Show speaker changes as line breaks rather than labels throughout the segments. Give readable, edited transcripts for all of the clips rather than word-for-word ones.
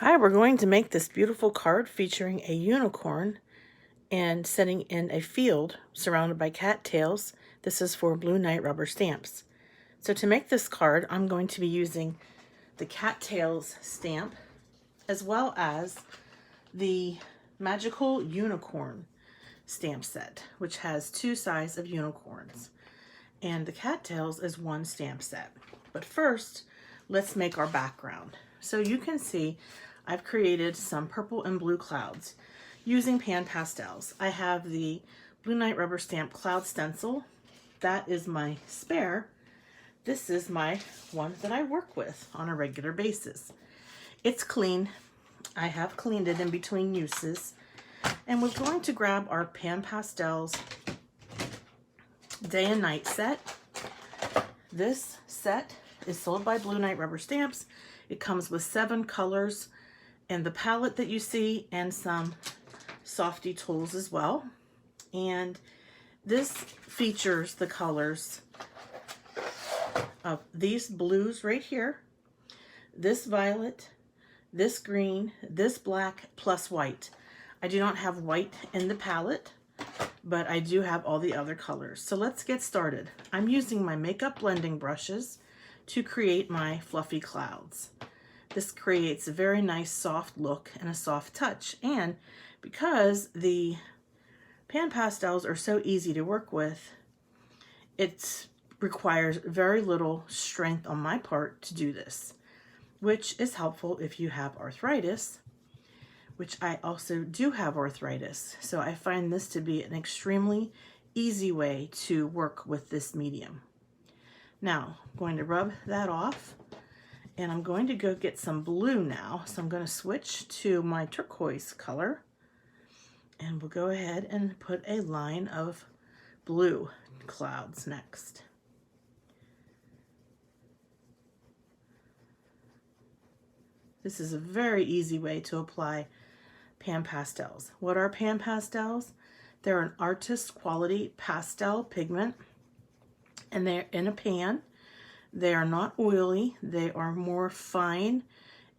Hi, we're going to make this beautiful card featuring a unicorn and setting in a field surrounded by cattails. This is for Blue Night rubber stamps. So to make this card, I'm going to be using the cattails stamp as well as the magical unicorn stamp set, which has 2 sides of unicorns. And the cattails is 1 stamp set. But first, let's make our background. So you can see I've created some purple and blue clouds using PanPastels. I have the Blue Night Rubber Stamp Cloud Stencil. That is my spare. This is my one that I work with on a regular basis. It's clean. I have cleaned it in between uses. And we're going to grab our PanPastels Day and Night set. This set is sold by Blue Night Rubber Stamps. It comes with 7 colors and the palette that you see and some softy tools as well. And this features the colors of these blues right here, this violet, this green, this black, plus white. I do not have white in the palette, but I do have all the other colors. So let's get started. I'm using my makeup blending brushes to create my fluffy clouds. This creates a very nice soft look and a soft touch. And because the PanPastels are so easy to work with, it requires very little strength on my part to do this, which is helpful if you have arthritis, which I also do have arthritis. So I find this to be an extremely easy way to work with this medium. Now, I'm going to rub that off. And I'm going to go get some blue now. So I'm going to switch to my turquoise color. And we'll go ahead and put a line of blue clouds next. This is a very easy way to apply PanPastels. What are PanPastels? They're an artist quality pastel pigment. And they're in a pan. They are not oily. They are more fine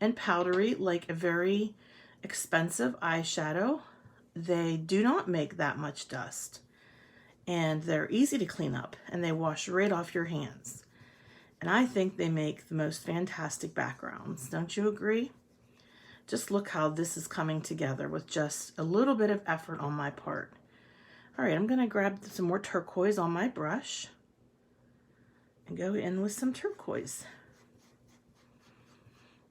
and powdery, like a very expensive eyeshadow. They do not make that much dust. And they're easy to clean up, and they wash right off your hands. And I think they make the most fantastic backgrounds. Don't you agree? Just look how this is coming together with just a little bit of effort on my part. All right, I'm going to grab some more turquoise on my brush and go in with some turquoise.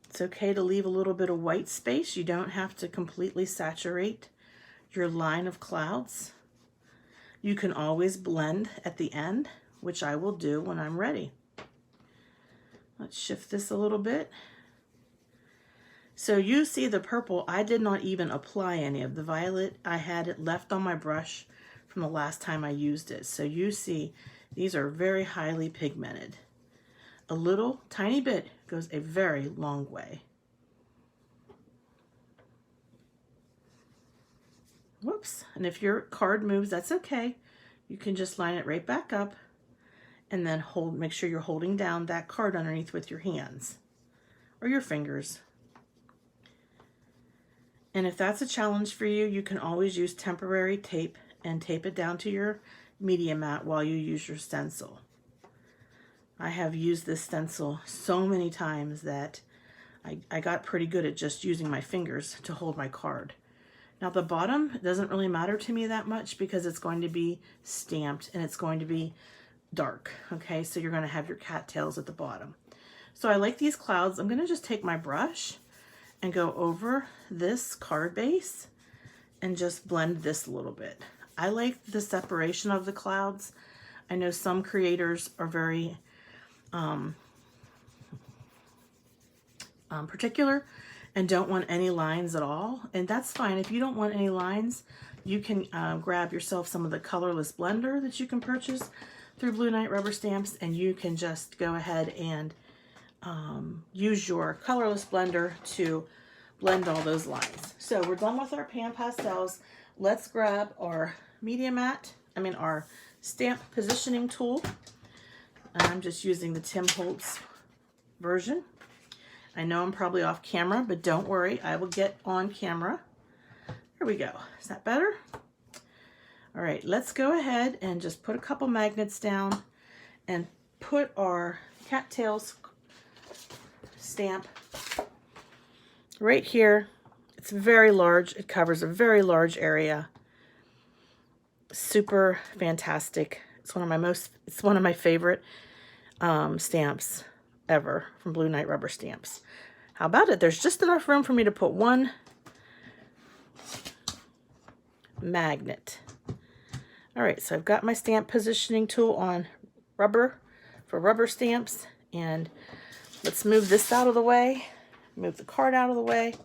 It's okay to leave a little bit of white space. You don't have to completely saturate your line of clouds. You can always blend at the end, which I will do when I'm ready. Let's shift this a little bit. So you see the purple, I did not even apply any of the violet. I had it left on my brush from the last time I used it. So you see these are very highly pigmented. A little tiny bit goes a very long way. Whoops. And if your card moves, that's okay. You can just line it right back up and then make sure you're holding down that card underneath with your hands or your fingers. And if that's a challenge for you, you can always use temporary tape and tape it down to your media mat while you use your stencil. I have used this stencil so many times that I got pretty good at just using my fingers to hold my card. Now the bottom doesn't really matter to me that much because it's going to be stamped and it's going to be dark. Okay, so you're going to have your cattails at the bottom. So I like these clouds. I'm going to just take my brush and go over this card base and just blend this a little bit. I like the separation of the clouds. I know some creators are very particular and don't want any lines at all. And that's fine. If you don't want any lines, you can grab yourself some of the colorless blender that you can purchase through Blue Night Rubber Stamps, and you can just go ahead and use your colorless blender to blend all those lines. So we're done with our PanPastels. Let's grab our media mat, our stamp positioning tool. I'm just using the Tim Holtz version. I know I'm probably off camera, but don't worry, I will get on camera. There we go. Is that better? All right, let's go ahead and just put a couple magnets down and put our Cattails stamp right here. It's very large. It covers a very large area. Super fantastic. It's one of my favorite stamps ever from Blue Knight Rubber Stamps. How about it? There's just enough room for me to put one magnet. All right, so I've got my stamp positioning tool on rubber for rubber stamps, and let's move this out of the way, move the card out of the way,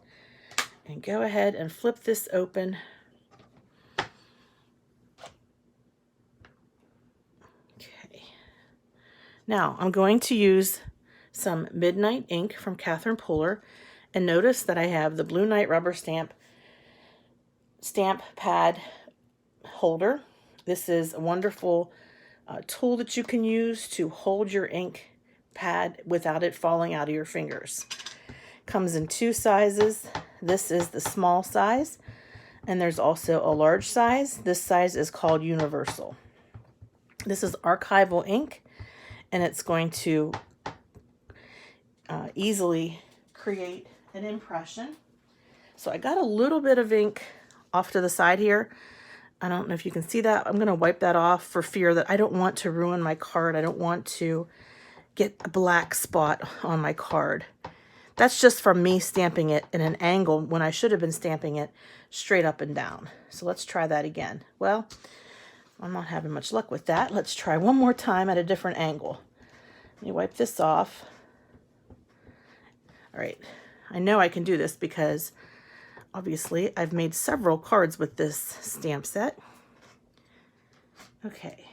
and go ahead and flip this open. Okay. Now I'm going to use some Midnight ink from Catherine Pooler, and notice that I have the Blue Knight Rubber Stamp pad holder. This is a wonderful tool that you can use to hold your ink pad without it falling out of your fingers. Comes in two sizes. This is the small size, and there's also a large size. This size is called Universal. This is archival ink, and it's going to easily create an impression. So I got a little bit of ink off to the side here. I don't know if you can see that. I'm going to wipe that off for fear that I don't want to ruin my card. I don't want to get a black spot on my card. That's just from me stamping it in an angle when I should have been stamping it straight up and down. So let's try that again. Well, I'm not having much luck with that. Let's try one more time at a different angle. Let me wipe this off. All right, I know I can do this because obviously I've made several cards with this stamp set. Okay.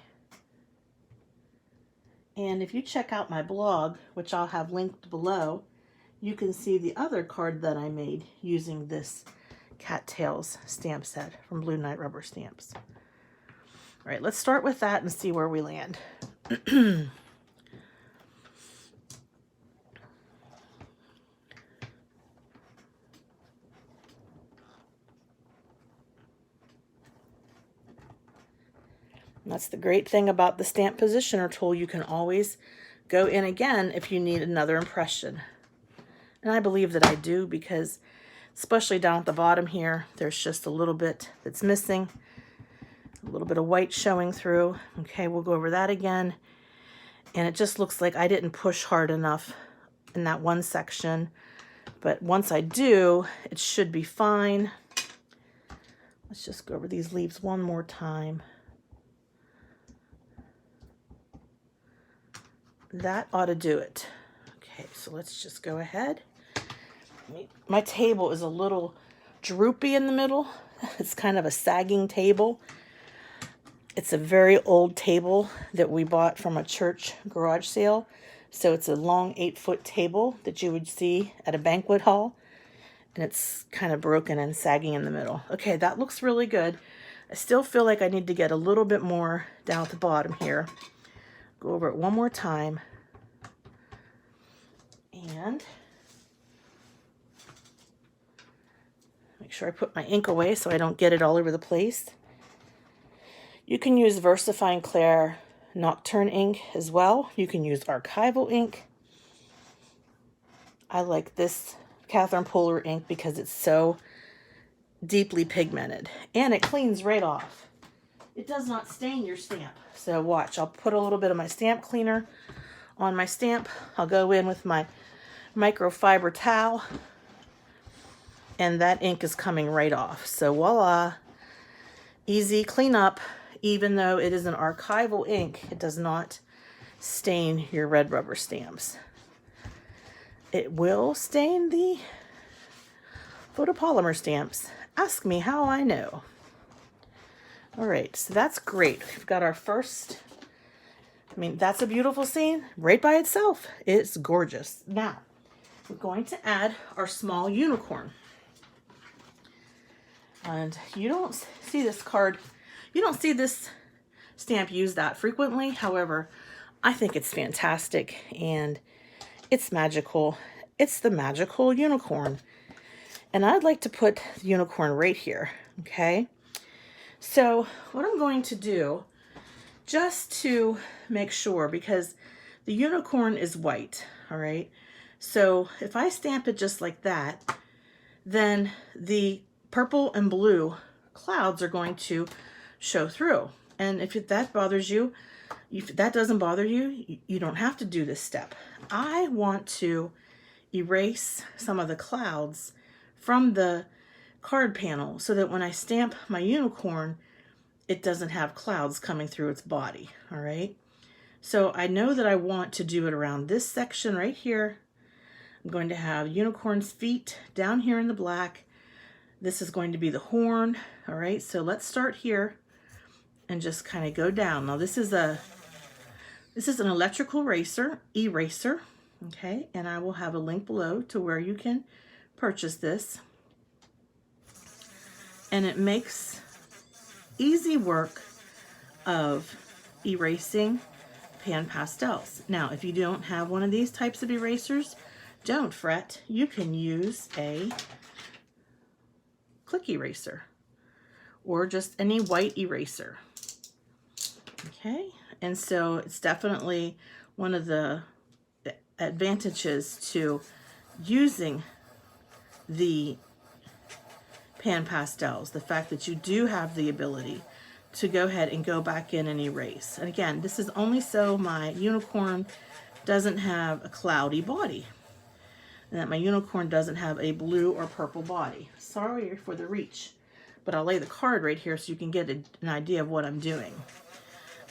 And if you check out my blog, which I'll have linked below, you can see the other card that I made using this Cattails stamp set from Blue Knight Rubber Stamps. All right, let's start with that and see where we land. That's the great thing about the stamp positioner tool. You can always go in again if you need another impression. And I believe that I do, because especially down at the bottom here, there's just a little bit that's missing. A little bit of white showing through. Okay, we'll go over that again. And it just looks like I didn't push hard enough in that one section. But once I do, it should be fine. Let's just go over these leaves one more time. That ought to do it. Okay, so let's just go ahead. My table is a little droopy in the middle. It's kind of a sagging table. It's a very old table that we bought from a church garage sale. So it's a long 8-foot table that you would see at a banquet hall. And it's kind of broken and sagging in the middle. Okay, that looks really good. I still feel like I need to get a little bit more down at the bottom here. Go over it one more time. And make sure I put my ink away so I don't get it all over the place. You can use VersaFine Clair Nocturne ink as well. You can use archival ink. I like this Catherine Pooler ink because it's so deeply pigmented and it cleans right off. It does not stain your stamp. So watch, I'll put a little bit of my stamp cleaner on my stamp. I'll go in with my microfiber towel, and that ink is coming right off. So voila, easy cleanup. Even though it is an archival ink, it does not stain your red rubber stamps. It will stain the photopolymer stamps. Ask me how I know. All right, so that's great. We've got our first, that's a beautiful scene right by itself. It's gorgeous. Now, we're going to add our small unicorn. And you don't see this card, you don't see this stamp used that frequently. However, I think it's fantastic and it's magical. it's the magical unicorn. And I'd like to put the unicorn right here, okay? So what I'm going to do, just to make sure, because the unicorn is white, all right? So if I stamp it just like that, then the purple and blue clouds are going to show through. And if that bothers you, if that doesn't bother you, you don't have to do this step. I want to erase some of the clouds from the card panel so that when I stamp my unicorn, it doesn't have clouds coming through its body, all right? So I know that I want to do it around this section right here. I'm going to have unicorn's feet down here in the black. This is going to be the horn, all right? So let's start here and just kind of go down. Now this is an electrical eraser, okay? And I will have a link below to where you can purchase this. And it makes easy work of erasing PanPastels. Now, if you don't have one of these types of erasers, don't fret. You can use a click eraser or just any white eraser. Okay, and so it's definitely one of the advantages to using the PanPastels, the fact that you do have the ability to go ahead and go back in and erase. And again, this is only so my unicorn doesn't have a cloudy body, and that my unicorn doesn't have a blue or purple body. Sorry for the reach, but I'll lay the card right here so you can get an idea of what I'm doing.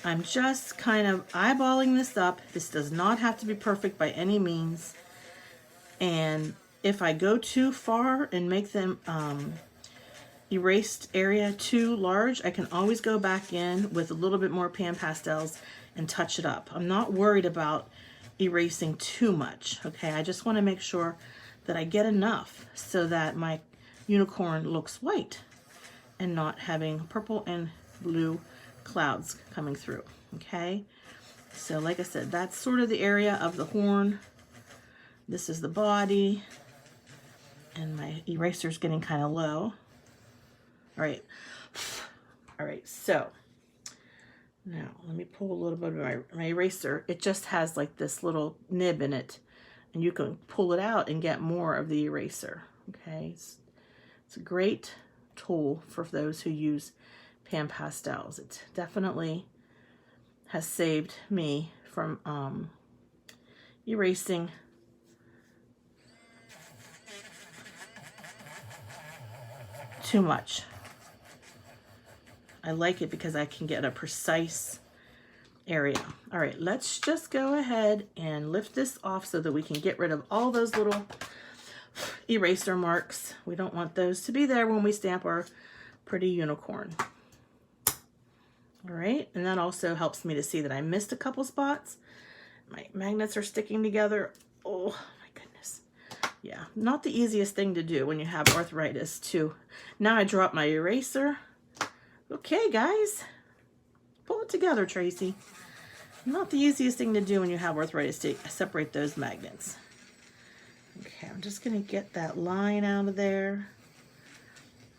I'm just kind of eyeballing this up. This does not have to be perfect by any means. And if I go too far and make them erased area too large, I can always go back in with a little bit more PanPastels and touch it up. I'm not worried about erasing too much, okay? I just want to make sure that I get enough so that my unicorn looks white and not having purple and blue clouds coming through, okay? So like I said, that's sort of the area of the horn. This is the body, and my eraser's getting kind of low. All right, so now let me pull a little bit of my eraser. It just has like this little nib in it, and you can pull it out and get more of the eraser, okay? It's a great tool for those who use PanPastels. It definitely has saved me from erasing too much. I like it because I can get a precise area. All right, let's just go ahead and lift this off so that we can get rid of all those little eraser marks. We don't want those to be there when we stamp our pretty unicorn. All right, and that also helps me to see that I missed a couple spots. My magnets are sticking together. Oh my goodness. Yeah, not the easiest thing to do when you have arthritis too. Now I dropped my eraser. Okay, guys, pull it together, Tracy. Not the easiest thing to do when you have arthritis, to separate those magnets. Okay, I'm just gonna get that line out of there.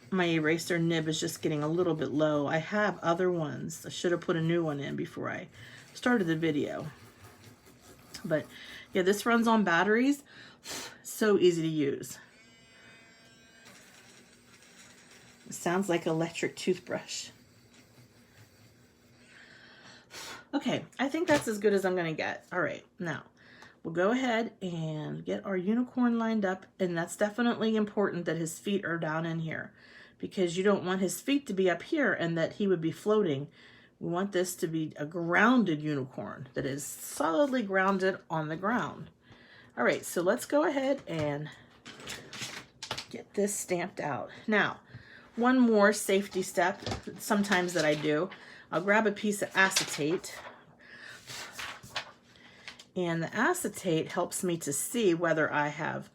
My eraser nib is just getting a little bit low. I have other ones. I should have put a new one in before I started the video. But yeah, this runs on batteries. So easy to use. It sounds like an electric toothbrush. Okay, I think that's as good as I'm gonna get. All right, now we'll go ahead and get our unicorn lined up, and that's definitely important that his feet are down in here, because you don't want his feet to be up here and that he would be floating. We want this to be a grounded unicorn that is solidly grounded on the ground. All right, so let's go ahead and get this stamped out. Now, one more safety step sometimes that I do, I'll grab a piece of acetate, and the acetate helps me to see whether I have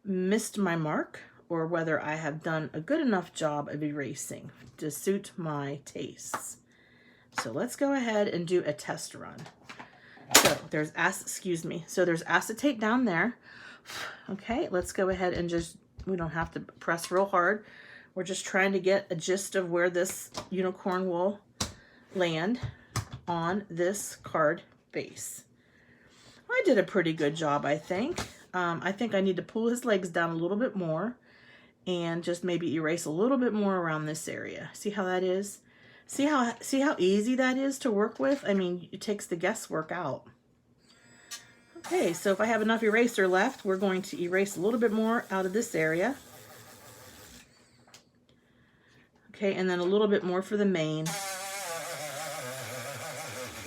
missed my mark or whether I have done a good enough job of erasing to suit my tastes. So let's go ahead and do a test run. So there's acetate down there. Okay, let's go ahead and just, we don't have to press real hard. We're just trying to get a gist of where this unicorn will land on this card base. I did a pretty good job, I think. I think I need to pull his legs down a little bit more and just maybe erase a little bit more around this area. See how that is? See how easy that is to work with? I mean, it takes the guesswork out. Okay, so if I have enough eraser left, we're going to erase a little bit more out of this area. Okay, and then a little bit more for the mane.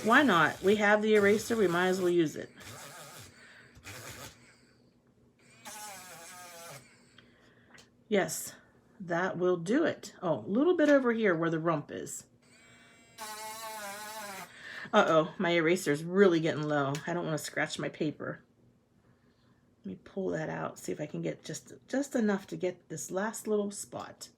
Why not? We have the eraser, we might as well use it. Yes, that will do it. Oh, a little bit over here where the rump is. Uh-oh, my eraser's really getting low. I don't want to scratch my paper. Let me pull that out, see if I can get just enough to get this last little spot.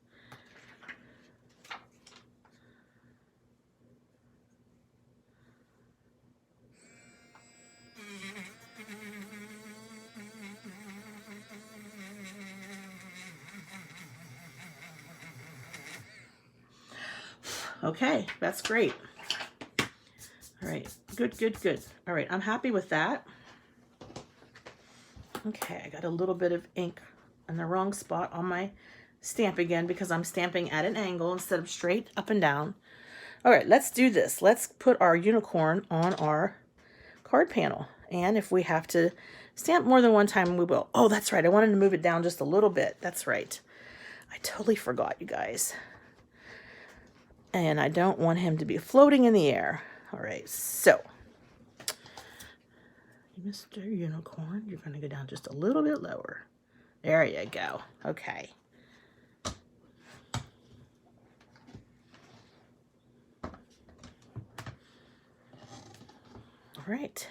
Okay, that's great. All right, good, good, good. All right, I'm happy with that. Okay, I got a little bit of ink in the wrong spot on my stamp again because I'm stamping at an angle instead of straight up and down. All right, let's do this. Let's put our unicorn on our card panel. And if we have to stamp more than one time, we will. Oh, that's right. I wanted to move it down just a little bit. That's right. I totally forgot, you guys. And I don't want him to be floating in the air. All right, so Mr. Unicorn, you're going to go down just a little bit lower. There you go. Okay. All right.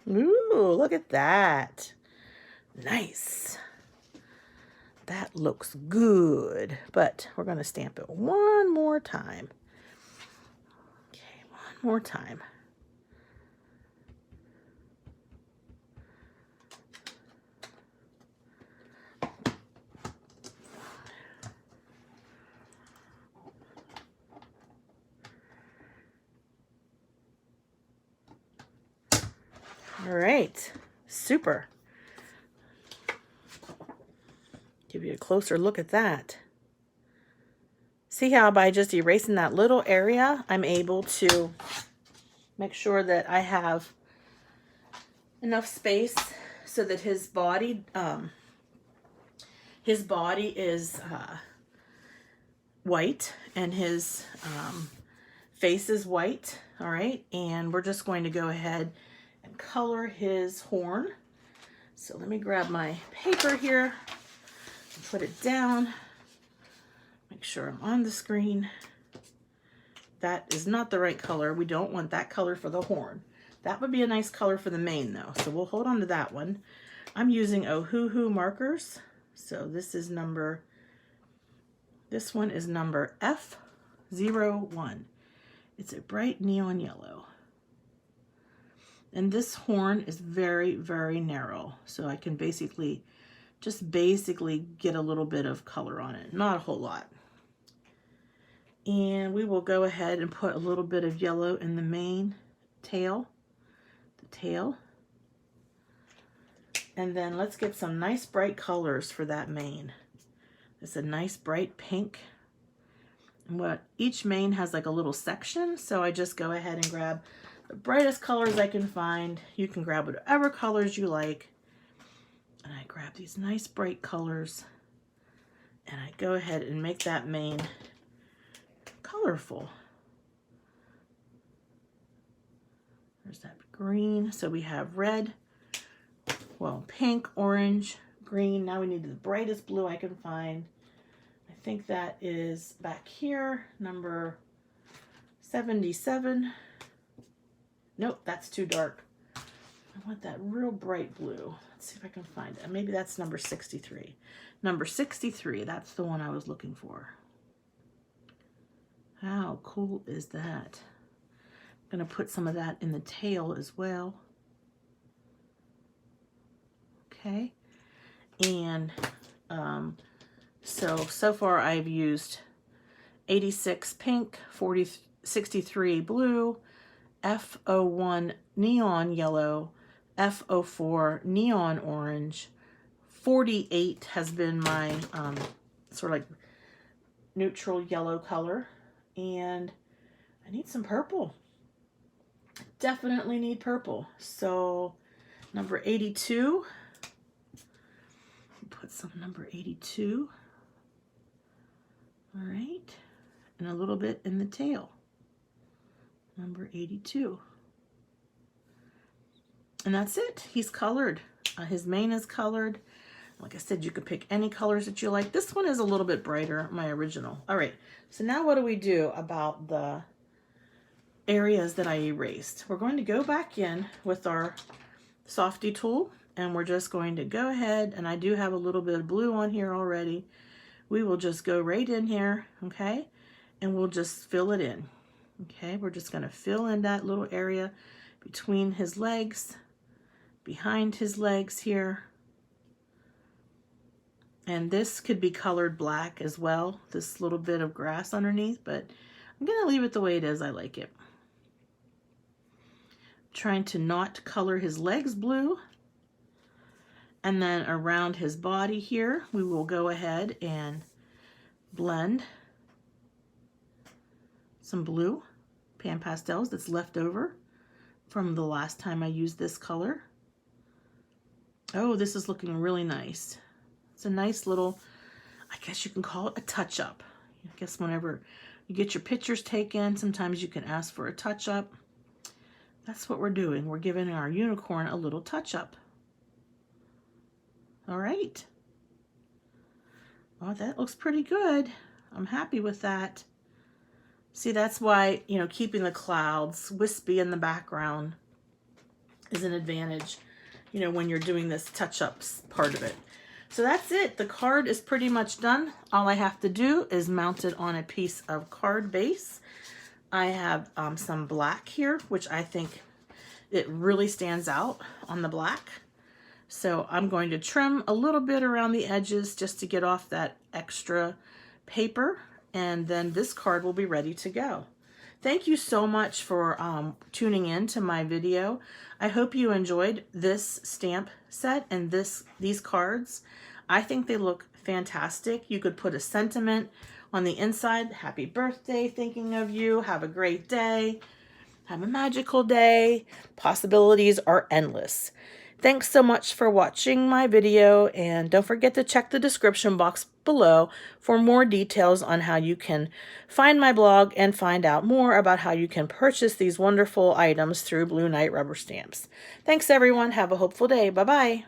Ooh, look at that. Nice. That looks good, but we're going to stamp it one more time. Okay, one more time. All right, super. Give you a closer look at that. See how by just erasing that little area, I'm able to make sure that I have enough space so that his body is white and his face is white. All right, and we're just going to go ahead and color his horn. So let me grab my paper here and put it down. Make sure I'm on the screen. That is not the right color. We don't want that color for the horn. That would be a nice color for the mane though. So we'll hold on to that one. I'm using Ohuhu markers. So this one is number F01. It's a bright neon yellow. And this horn is very, very narrow. So I can just basically get a little bit of color on it. Not a whole lot. And we will go ahead and put a little bit of yellow in the main tail. The tail. And then let's get some nice bright colors for that mane. It's a nice bright pink. And each mane has like a little section. So I just go ahead and grab the brightest colors I can find. You can grab whatever colors you like. And I grab these nice bright colors. And I go ahead and make that mane colorful. There's that green. So we have red, well, pink, orange, green. Now we need the brightest blue I can find. I think that is back here, number 77. Nope, that's too dark. I want that real bright blue. Let's see if I can find it. Maybe that's number 63. Number 63, that's the one I was looking for. How cool is that? I'm going to put some of that in the tail as well. Okay. And so far I've used 86 pink, 63 blue, F01 neon yellow, F04 neon orange, 48 has been my sort of like neutral yellow color, and I need some purple. Definitely need purple. So number 82, put some number 82. All right, and a little bit in the tail. Number 82. And that's it. He's colored. His mane is colored. Like I said, you could pick any colors that you like. This one is a little bit brighter, my original. All right, so now what do we do about the areas that I erased? We're going to go back in with our softy tool, and we're just going to go ahead, and I do have a little bit of blue on here already. We will just go right in here, okay, and we'll just fill it in. Okay, we're just going to fill in that little area between his legs, behind his legs here. And this could be colored black as well, this little bit of grass underneath, but I'm going to leave it the way it is. I like it. Trying to not color his legs blue. And then around his body here, we will go ahead and blend some blue PanPastels that's left over from the last time I used this color. Oh, this is looking really nice. It's a nice little, I guess you can call it a touch-up. I guess whenever you get your pictures taken, sometimes you can ask for a touch-up. That's what we're doing. We're giving our unicorn a little touch-up. All right. Oh, that looks pretty good. I'm happy with that. See, that's why, you know, keeping the clouds wispy in the background is an advantage, you know, when you're doing this touch-ups part of it. So that's it. The card is pretty much done. All I have to do is mount it on a piece of card base. I have some black here, which I think it really stands out on the black. So I'm going to trim a little bit around the edges just to get off that extra paper, and then this card will be ready to go. Thank you so much for tuning in to my video. I hope you enjoyed this stamp set and these cards. I think they look fantastic. You could put a sentiment on the inside. Happy birthday, thinking of you. Have a great day. Have a magical day. Possibilities are endless. Thanks so much for watching my video, and don't forget to check the description box below for more details on how you can find my blog and find out more about how you can purchase these wonderful items through Blue Knight Rubber Stamps. Thanks everyone. Have a hopeful day. Bye-bye.